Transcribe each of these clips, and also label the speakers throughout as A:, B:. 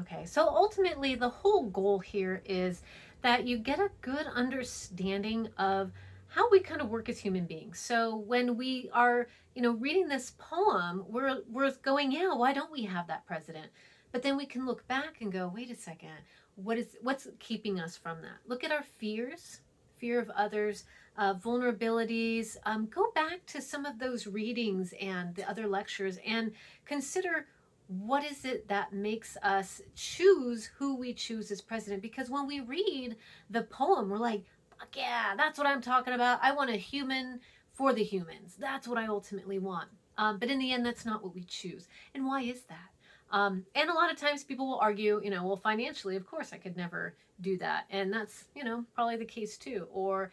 A: Okay, so ultimately, the whole goal here is that you get a good understanding of how we kind of work as human beings. So when we are, reading this poem, we're going, yeah, why don't we have that president? But then we can look back and go, wait a second, what's keeping us from that? Look at our fears, fear of others, vulnerabilities. Go back to some of those readings and the other lectures and consider what is it that makes us choose who we choose as president? Because when we read the poem, we're like, fuck yeah, that's what I'm talking about. I want a human for the humans. That's what I ultimately want. But in the end, that's not what we choose. And why is that? And a lot of times people will argue, well, financially, of course, I could never do that. And that's, probably the case too. Or,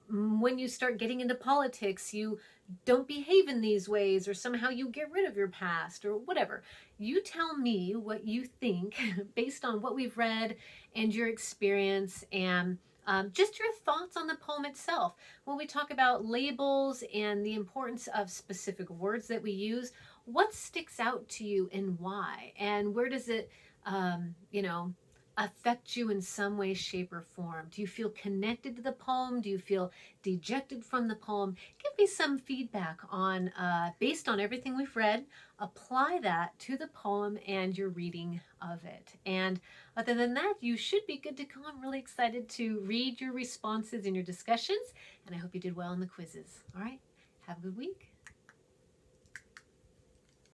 A: when you start getting into politics, you don't behave in these ways, or somehow you get rid of your past, or whatever. You tell me what you think based on what we've read and your experience, and just your thoughts on the poem itself. When we talk about labels and the importance of specific words that we use, what sticks out to you and why? And where does it, affect you in some way, shape, or form? Do you feel connected to the poem? Do you feel dejected from the poem? Give me some feedback on, based on everything we've read, apply that to the poem and your reading of it. And other than that, you should be good to go. I'm really excited to read your responses and your discussions, and I hope you did well in the quizzes. All right, have a good week.